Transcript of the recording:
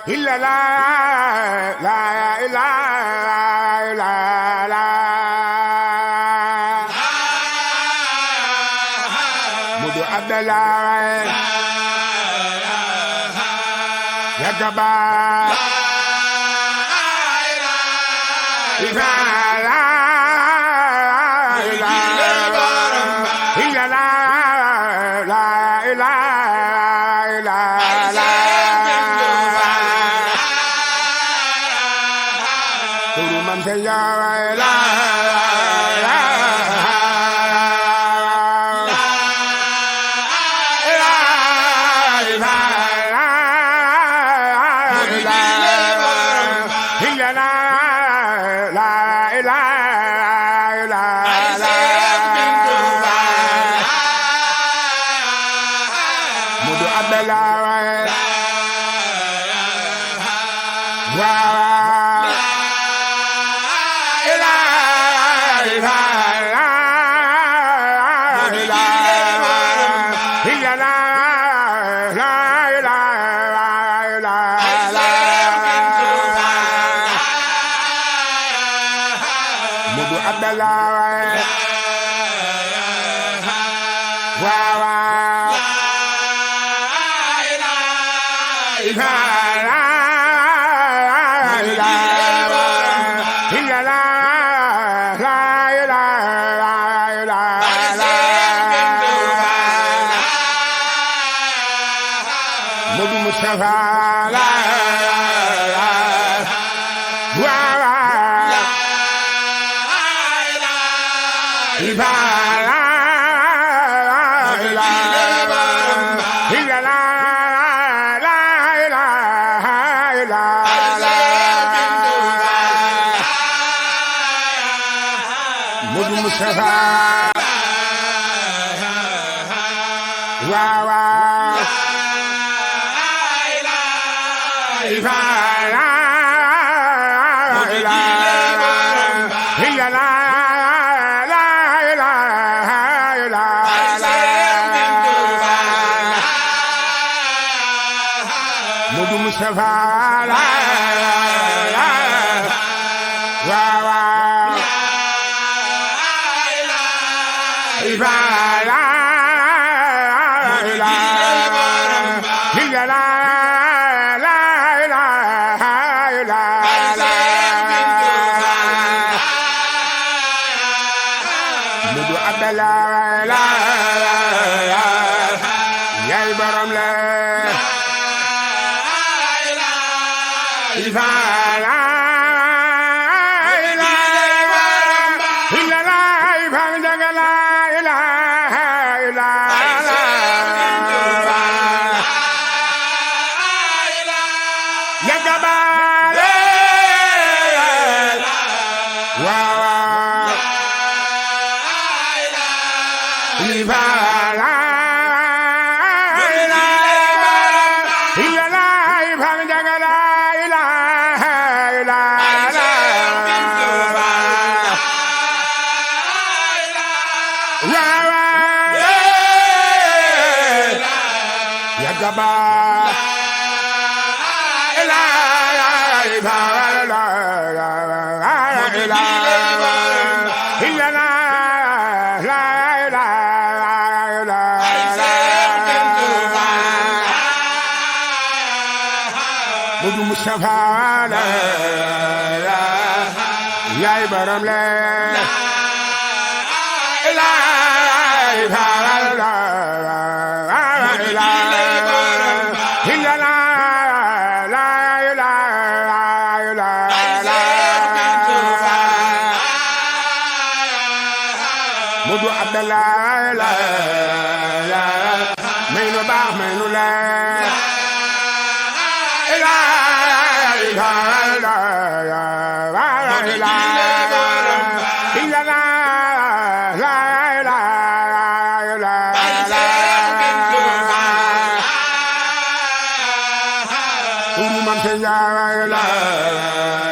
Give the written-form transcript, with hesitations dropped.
illa la la illa la la Mudu Abdallah ya gaba illa la illa la la illa man say ya la Mudu Abdallah Mudu Abdallah Mudu Mustafa la Mudu Mustafa Mudu Mustafa la Mudu Abdallah yaay borom la Mudu Mustafa la yaay borom la Mudu Abdallah la may nu baax may nu la man say ya la